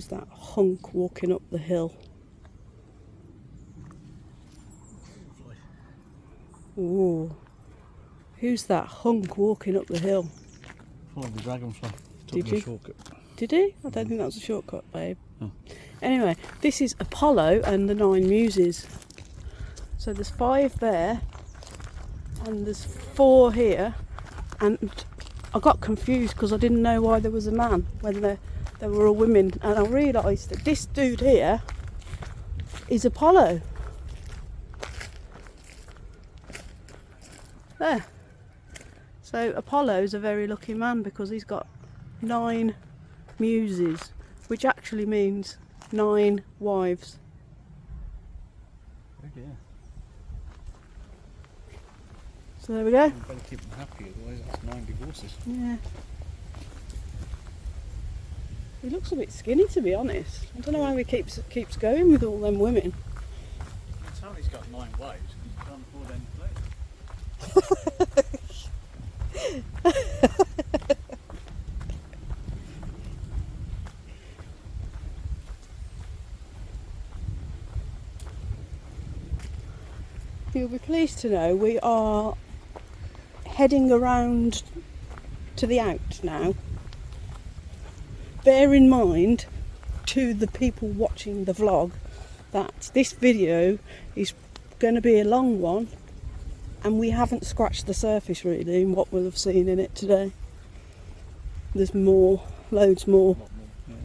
Who's that hunk walking up the hill? Ooh. Who's that hunk walking up the hill? Followed the dragonfly. Did Took the you? shortcut. Did he? I don't think that was a shortcut, babe. Oh. Anyway, this is Apollo and the 9 Muses. So there's 5 there, and there's 4 here, and I got confused because I didn't know why there was a man when there were all women, and I realised that this dude here is Apollo. There. So Apollo's a very lucky man because he's got 9 muses, which actually means 9 wives. Oh dear. So there we go. You better keep them happy, otherwise that's 9 divorces. Yeah. He looks a bit skinny, to be honest. I don't know how he keeps going with all them women. That's how he's got 9 wives, because he can't afford any clothes. You'll be pleased to know we are heading around to the out now. Bear in mind, to the people watching the vlog, that this video is going to be a long one, and we haven't scratched the surface really in what we'll have seen in it today. There's more, loads more. Yeah.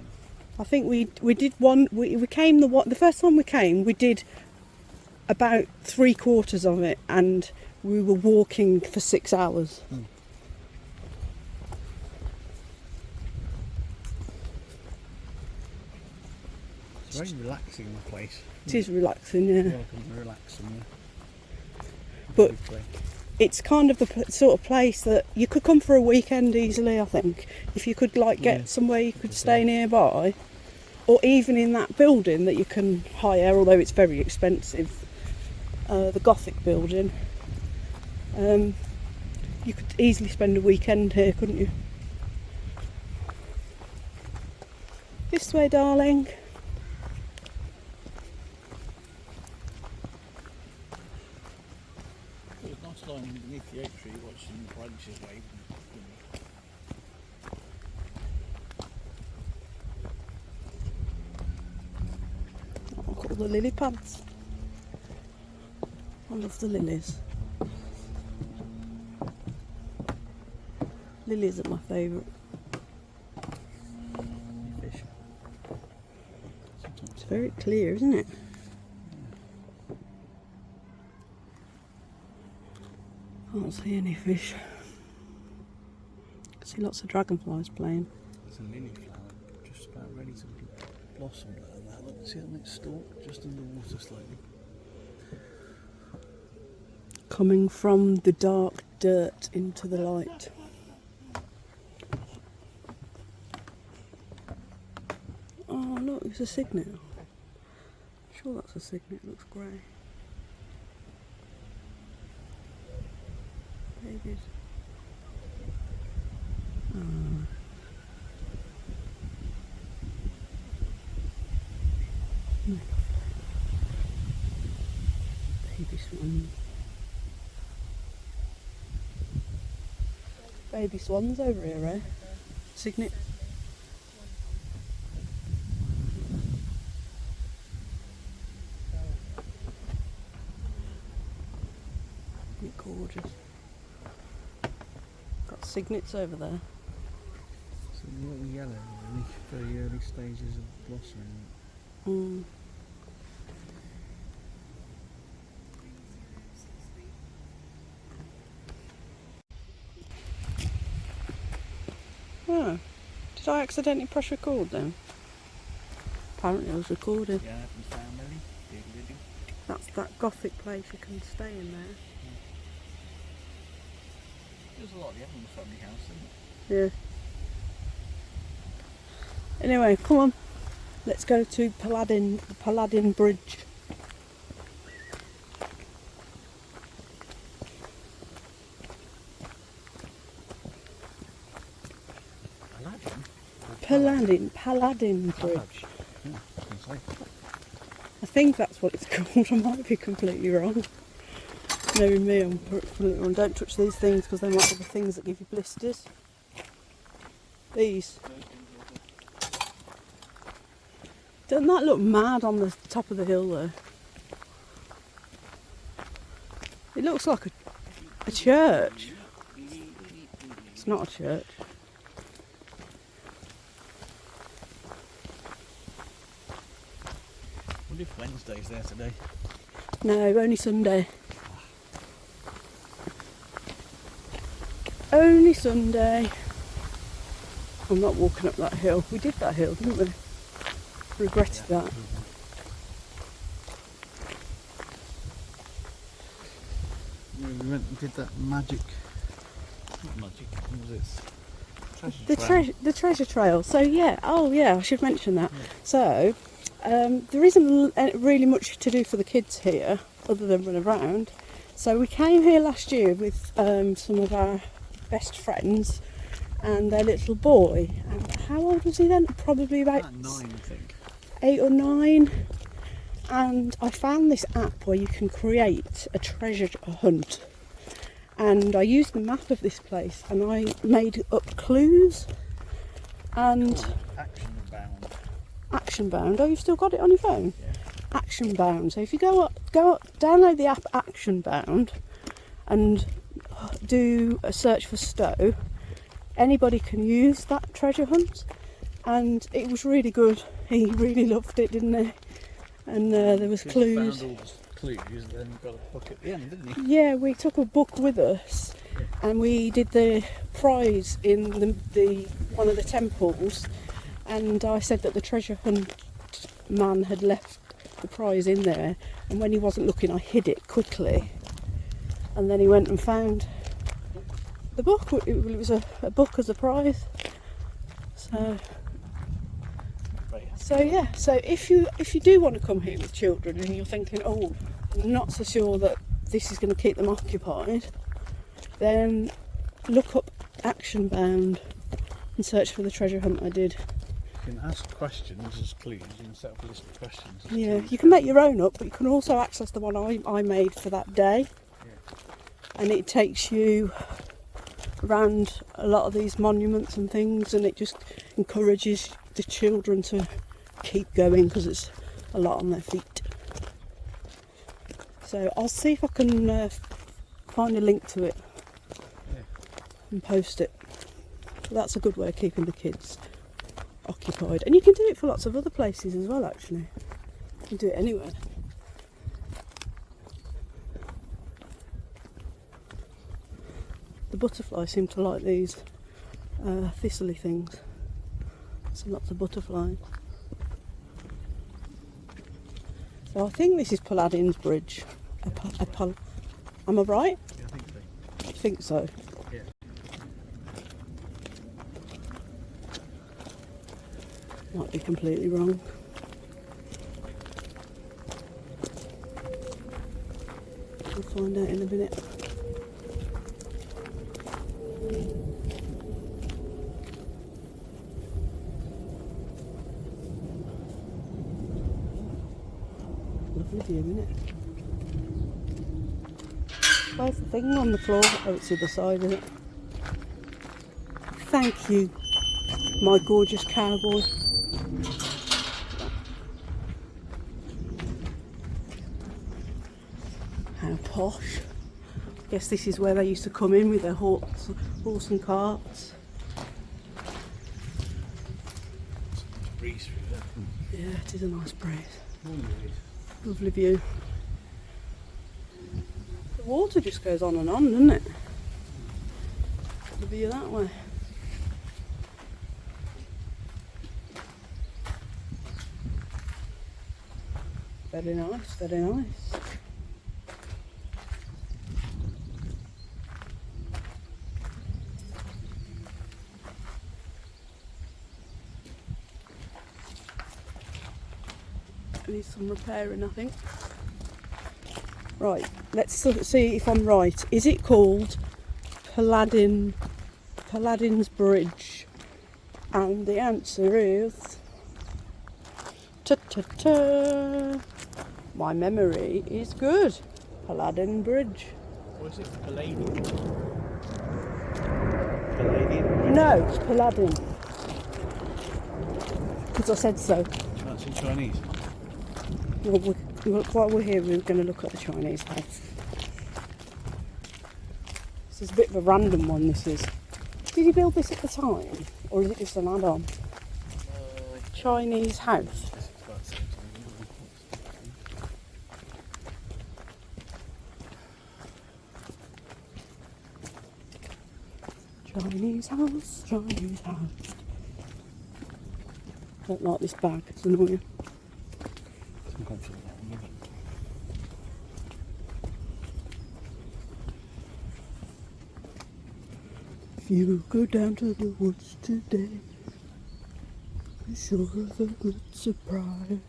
I think we did one. We came the first time we came. We did about 3/4 of it, and we were walking for 6 hours. It's very relaxing, the place. It is relaxing, yeah. Welcome, relaxing. But it's kind of the sort of place that you could come for a weekend easily, I think. If you could get somewhere you could stay nearby, or even in that building that you can hire, although it's very expensive, the Gothic building. You could easily spend a weekend here, couldn't you? This way, darling. It was nice lying underneath the oak tree watching the branches wave. Look at all the lily pads. I love the lilies. Lilies are my favourite. Fish. It's very clear, isn't it? Can't see any fish. I see lots of dragonflies playing. There's a lily flower just about ready to blossom there. Look, see on its stalk, just underwater slightly. Coming from the dark dirt into the light. Oh look, it's a cygnet. Sure that's a cygnet, it looks grey. Babies. Oh. Baby swans. Baby swans over here, eh? Cygnet. Gorgeous. Got cygnets over there. So a little yellow, really, very early stages of blossoming. Mm. Oh, did I accidentally press record then? Apparently I was recording. Yeah, from family. Diddly-doo. That's that Gothic place, you can stay in there. There's a lot of the other family house, isn't it? Yeah. Anyway, come on. Let's go to the Paladin Bridge. Paladin Bridge. Yeah, I can say. I think that's what it's called. I might be completely wrong. Knowing me, I'm completely wrong. Don't touch these things because they might be the things that give you blisters. These. Doesn't that look mad on the top of the hill though? It looks like a church. It's not a church. I wonder if Wednesday's there today. No, only Sunday. Only Sunday. I'm not walking up that hill. We did that hill, didn't we? Regretted that. Yeah, we went and did that magic. Not magic. What was it? The treasure trail. So yeah. Oh yeah. I should mention that. Yeah. So there isn't really much to do for the kids here, other than run around. So we came here last year with some of our best friends and their little boy. And how old was he then? Probably about 9, I think. 8 or 9. And I found this app where you can create a treasure hunt. And I used the map of this place and I made up clues. And Action Bound. Oh, you've still got it on your phone? Yeah. Action Bound. So if you go up, download the app Action Bound and do a search for Stowe, anybody can use that treasure hunt, and it was really good. He really loved it, didn't he? And there was clues. Found all the clues, and then got a book at the end, didn't he? Yeah, we took a book with us, and we did the prize in the one of the temples. And I said that the treasure hunt man had left the prize in there, and when he wasn't looking, I hid it quickly. And then he went and found the book. It was a book as a prize. So yeah. So if you do want to come here with children and you're thinking, oh, I'm not so sure that this is going to keep them occupied, then look up Action Bound and search for the treasure hunt I did. You can ask questions as clues. You can set up a list of questions. Yeah, you can make your own up, but you can also access the one I made for that day. Yeah. And it takes you around a lot of these monuments and things, and it just encourages the children to keep going because it's a lot on their feet. So I'll see if I can find a link to it and post it. That's a good way of keeping the kids occupied, and you can do it for lots of other places as well. Actually, you can do it anywhere. The butterflies seem to like these thistly things. So lots of butterflies. So I think this is Paladin's Bridge. Am I right? Yeah, I think so. I think so. Yeah. Might be completely wrong. We'll find out in a minute. Lovely view, isn't it? Where's the thing on the floor? Oh, it's the other side, isn't it? Thank you, my gorgeous cowboy. How posh. Guess this is where they used to come in with their horse and carts. Breeze through there. Yeah, it is a nice breeze. Lovely view. The water just goes on and on, doesn't it? The view that way. Very nice, very nice. Needs some repairing, I think. Right, let's see if I'm right. Is it called Paladin's Bridge? And the answer is... Ta-ta-ta! My memory is good. Paladin Bridge. Or is it Palladium? Palladium? No, it's Paladin. Because I said so. That's in Chinese. Well, while we're here, we're going to look at the Chinese house. This is a bit of a random one, this is. Did he build this at the time? Or is it just an add-on? Chinese house. Chinese house, Chinese house. I don't like this bag, it's annoying. I'm confident that one, isn't it? If you go down to the woods today, be sure of a good surprise.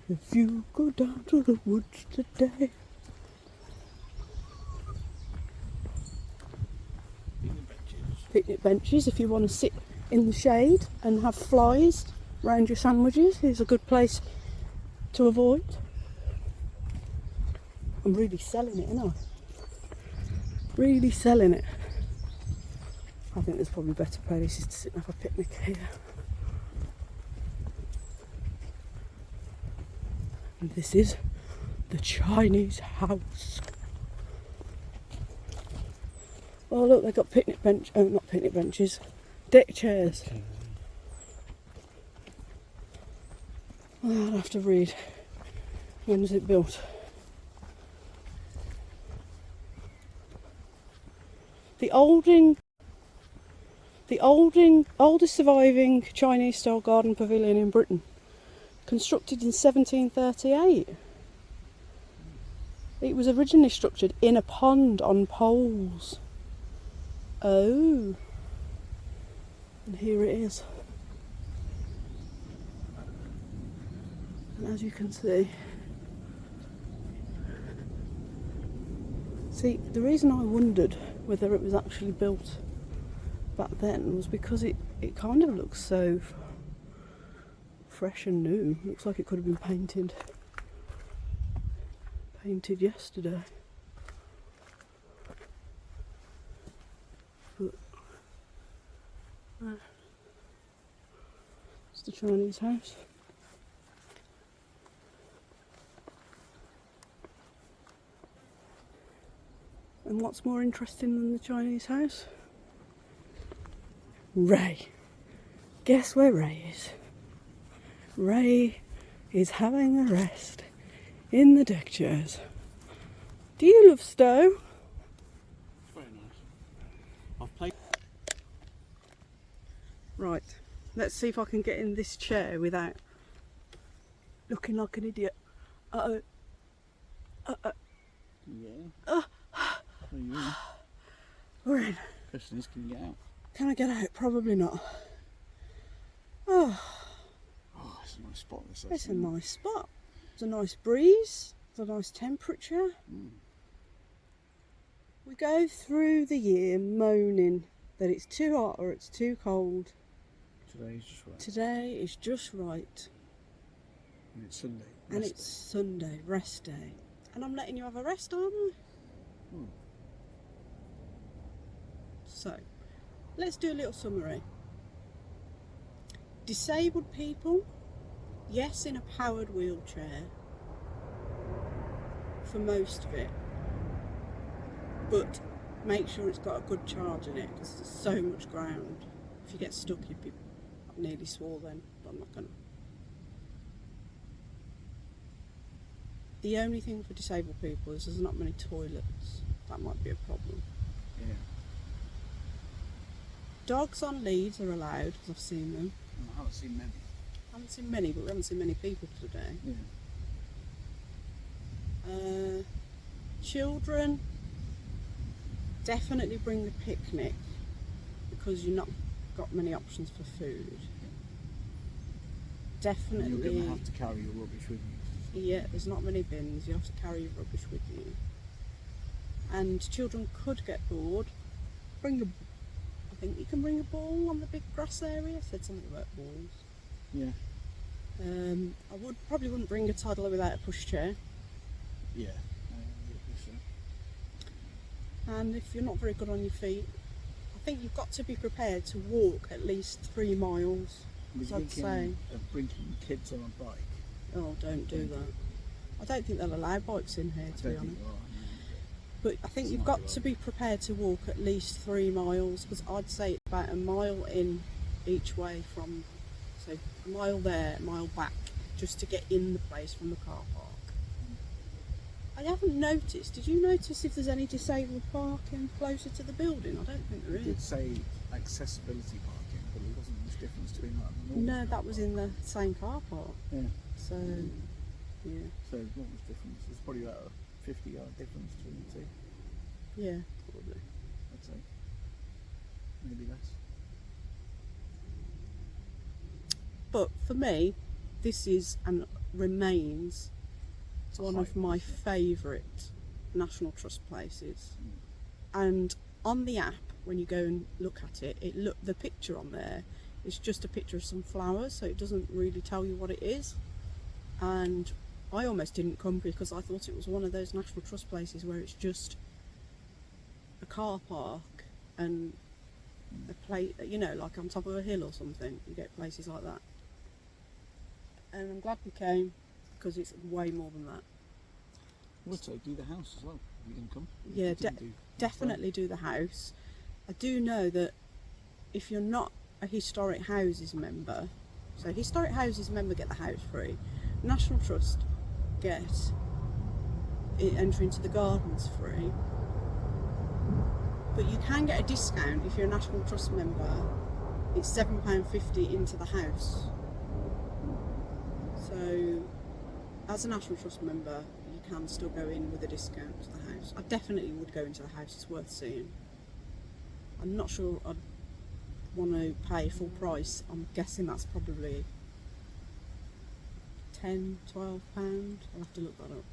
If you go down to the woods today. Picnic benches if you want to sit in the shade and have flies around your sandwiches is a good place to avoid. I'm really selling it, aren't I? Really selling it. I think there's probably better places to sit and have a picnic here. And this is the Chinese house. Oh look, they've got picnic bench, oh not picnic benches, deck chairs. Oh, I'll have to read. When was it built? The oldest surviving Chinese style garden pavilion in Britain. Constructed in 1738. It was originally structured in a pond on poles. Oh, and here it is. And as you can see, the reason I wondered whether it was actually built back then was because it kind of looks so fresh and new. Looks like it could have been painted yesterday. But it's the Chinese house. And what's more interesting than the Chinese house? Ray. Guess where Ray is? Ray is having a rest in the deck chairs. Do you love Stowe? Very nice. I've played. Right, let's see if I can get in this chair without looking like an idiot. Uh-oh. Uh-oh. Yeah. Are you in? We're in. Question is, can you get out? Can I get out? Probably not. Oh, It's a nice spot. it's a nice spot. It's a nice breeze. It's a nice temperature. We go through the year moaning that it's too hot or it's too cold. Today is just right. Today is just right. And it's Sunday. And it's Sunday, rest day. And I'm letting you have a rest, aren't I? So, let's do a little summary. Disabled people, yes, in a powered wheelchair for most of it, but make sure it's got a good charge in it because there's so much ground. If you get stuck, you'd be... I nearly swore then, but I'm not going to. The only thing for disabled people is there's not many toilets. That might be a problem. Yeah. Dogs on leads are allowed, because I've seen them. I haven't seen many. I haven't seen many, but we haven't seen many people today. Yeah. Children, definitely bring a picnic, because you've not got many options for food. Definitely. You're going to have to carry your rubbish with you. Yeah, there's not many bins. You have to carry your rubbish with you. And children could get bored. Bring a think you can bring a ball on the big grass area. It said something about balls. Yeah. I probably wouldn't bring a toddler without a pushchair. Yeah. And if you're not very good on your feet, I think you've got to be prepared to walk at least 3 miles. I'd say. Of bringing kids on a bike. Oh, don't do that. I don't think they'll allow bikes in here, to be honest. But I think you've got to be prepared to walk at least 3 miles, because I'd say it's about a mile in each way from, so a mile there, a mile back, just to get in the place from the car park. I haven't noticed. Did you notice if there's any disabled parking closer to the building? I don't think there is. It did say accessibility parking, but there wasn't much difference between that and the normal. No, that was in the same car park. Yeah. So, yeah. So what was the difference? There's probably about a 50-yard difference between the two. Yeah, probably. I'd say. Maybe less. But for me, this is and remains one of my favourite National Trust places. And on the app, when you go and look at it, the picture on there is just a picture of some flowers, so it doesn't really tell you what it is. And I almost didn't come because I thought it was one of those National Trust places where it's just a car park and a place, you know, like on top of a hill or something. You get places like that. And I'm glad we came, because it's way more than that. I would say do the house as well, if you didn't come. Yeah, definitely do the house. I do know that if you're not a Historic Houses member, so Historic Houses member get the house free, National Trust get entry into the gardens free, but you can get a discount if you're a National Trust member. It's £7.50 into the house. So as a National Trust member, you can still go in with a discount to the house. I definitely would go into the house, it's worth seeing. I'm not sure I'd want to pay full price. I'm guessing that's probably £10, £12. I'll have to look that up.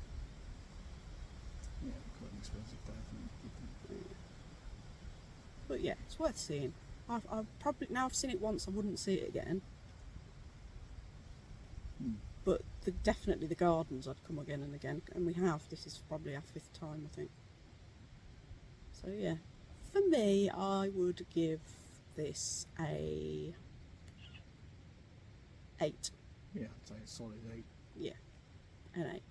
Yeah, quite an expensive day, I think. But yeah, it's worth seeing. I've probably, now I've seen it once, I wouldn't see it again. But definitely the gardens I'd come again and again, and we have. This is probably our 5th time, I think. So yeah, for me, I would give this a 8. Yeah, I'd say a solid 8. Yeah, an 8.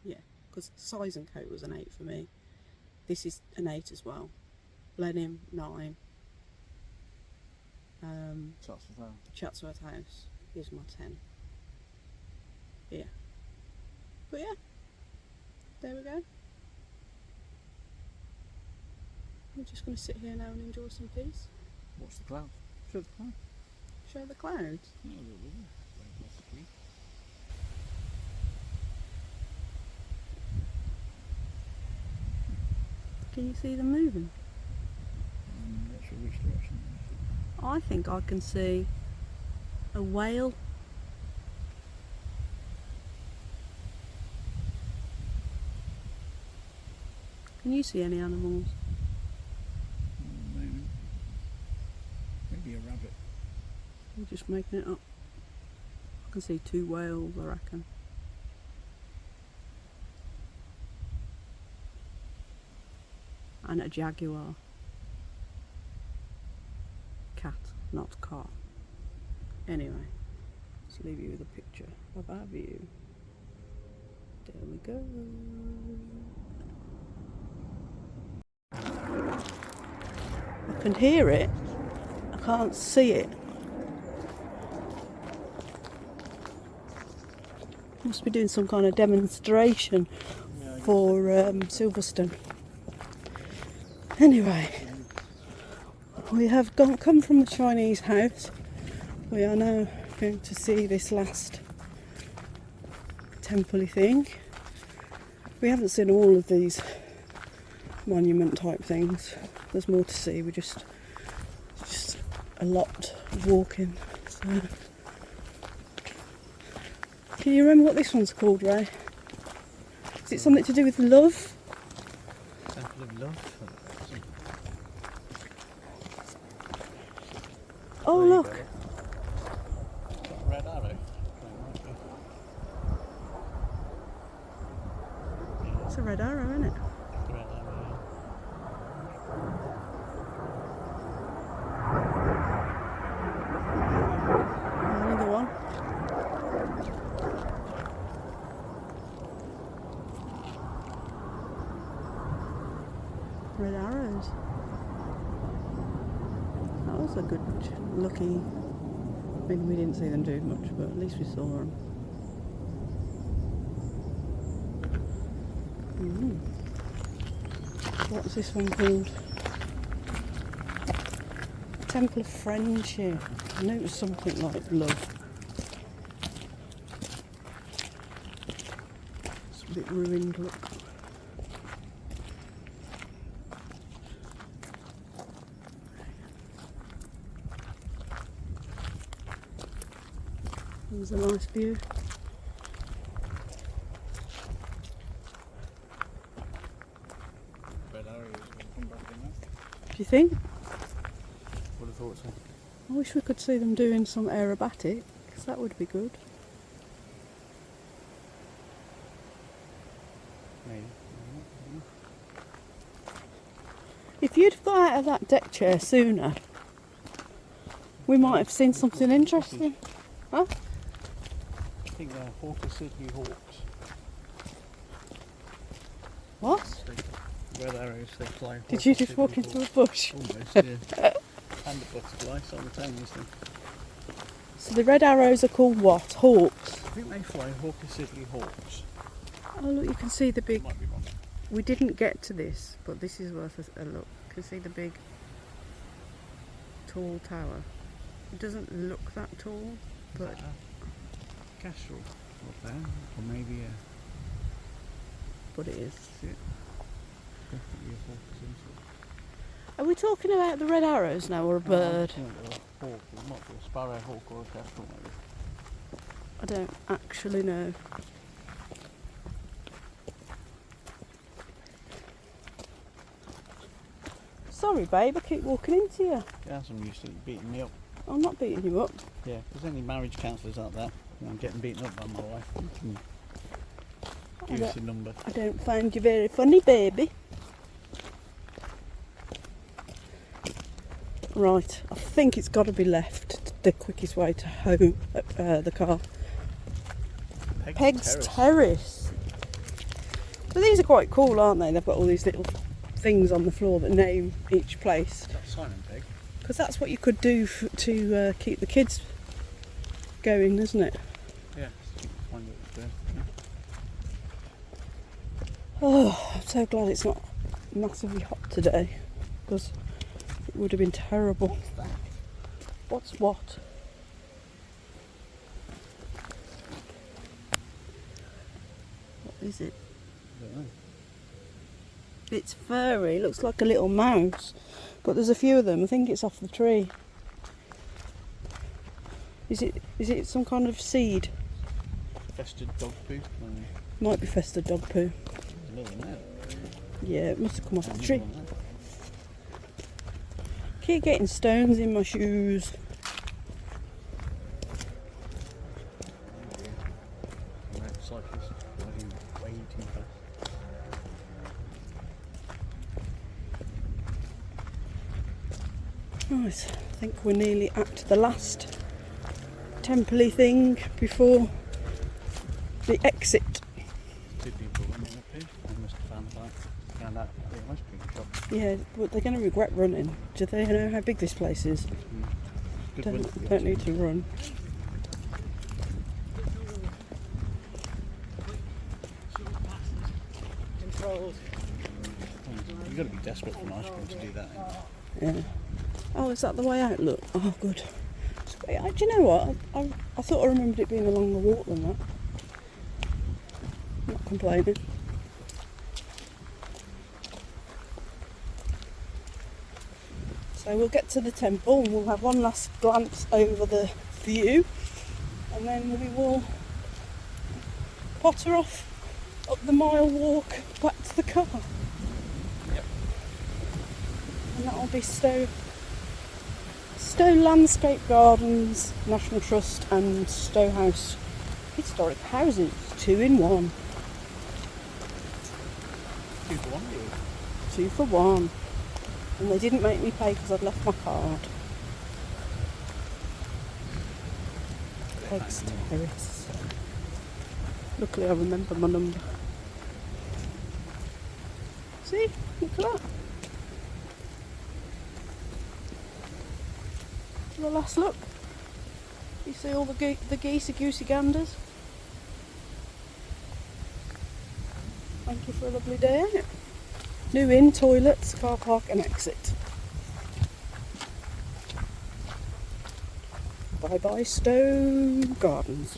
Yeah, because Size and Coat was an 8 for me. This is an 8 as well. Blenheim, 9. Chatsworth House is my 10. Yeah. But yeah, there we go. I'm just going to sit here now and enjoy some peace. Watch the clouds. Show the clouds. Show the clouds. Yeah, a little bit. Possibly. Can you see them moving? I'm not sure which direction. I think I can see a whale. Can you see any animals? Maybe a rabbit. I'm just making it up. I can see 2 whales, I reckon. And a jaguar. Cat, not car. Anyway, let's leave you with a picture of our view. There we go. I can hear it. I can't see it. Must be doing some kind of demonstration for Silverstone. Anyway, we have come from the Chinese house. We are now going to see this last temple-y thing. We haven't seen all of these monument type things. There's more to see. We're just a lot of walking. So. Can you remember what this one's called, Ray? Is it something to do with love? Temple of Love? Oh, There you look. go. Got a red arrow. It's a red arrow, isn't it? The red arrow, Another one. Red arrows. That was a good looking. I mean, we didn't see them do much, but at least we saw them. What's this one called? Temple of Friendship. I knew it was something like love. It's a bit ruined, look. There's a nice view. Red arrow is going to come back in there. Do you think? Would have thought so. I wish we could see them doing some aerobatic, because that would be good. Maybe. If you'd have got out of that deck chair sooner, we might have seen something interesting. Huh? I think they're Hawker Siddeley hawks. What? Red arrows, they fly. Did you just walk into a bush? Almost, yeah. And a butterfly simultaneously. So the red arrows are called what? Hawks. I think they fly Hawker Siddeley hawks. Oh look, you can see the big... Might be wrong. We didn't get to this, but this is worth a look. You can see the big tall tower. It doesn't look that tall, but... Castle up there, or maybe a... But it is. See it? Definitely a hawk, isn't it? Are we talking about the red arrows now, or a bird? No, a hawk, it might be a sparrow hawk or a kestrel maybe. I don't actually know. Sorry babe, I keep walking into you. Yeah, I'm used to it beating me up. I'm not beating you up. Yeah, if there's any marriage counsellors out there, I'm getting beaten up by my wife. You can give us a number. I don't find you very funny, baby. Right, I think it's got to be left the quickest way to home, the car. Peg's Terrace. But these are quite cool, aren't they? They've got all these little things on the floor that name each place. That's Simon Peg. Because that's what you could do to keep the kids going, isn't it? Yeah, find it there. Oh, I'm so glad it's not massively hot today, because it would have been terrible. What's what? What is it? I don't know. It's furry, it looks like a little mouse, but there's a few of them. I think it's off the tree. Is it some kind of seed? Festered dog poo. Might be festered dog poo. There's another one there. Yeah, it must have come off the Another tree. one there. Keep getting stones in my shoes. Cyclists riding way too fast. Right, I think we're nearly at the last temple-y thing before the exit. Two people running up here. They must have found out the ice cream shop. Yeah, but they're going to regret running. Do they know how big this place is? Good one. Don't need to run. You've got to be desperate for an ice cream to do that. Yeah. Oh, is that the way out? Look. Oh, good. Do you know what? I thought I remembered it being a longer walk than that. Not complaining. So we'll get to the temple and we'll have one last glance over the view, and then we will potter off up the mile walk back to the car. Yep. And that'll be Stowe Stowe Landscape Gardens, National Trust and Stowe House historic houses, 2 in 1. 2 for 1 deal. 2 for 1. And they didn't make me pay because I'd left my card. Eggs Terrace. Luckily I remember my number. See? Look at that. The last look. You see all the geese, the goosey ganders. Thank you for a lovely day out. New inn, toilets, car park and exit. Bye bye Stowe Gardens.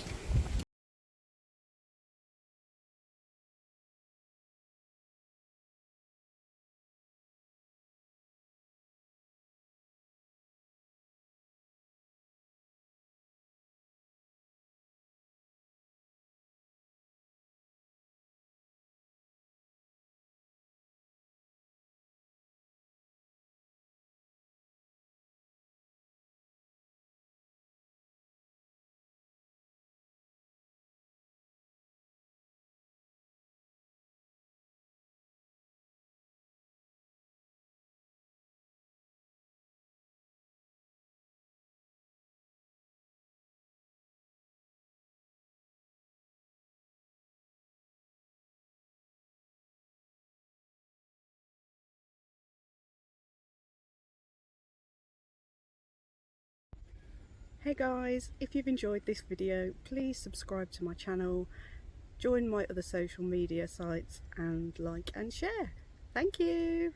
Hey guys, if you've enjoyed this video, please subscribe to my channel, join my other social media sites and like and share. Thank you!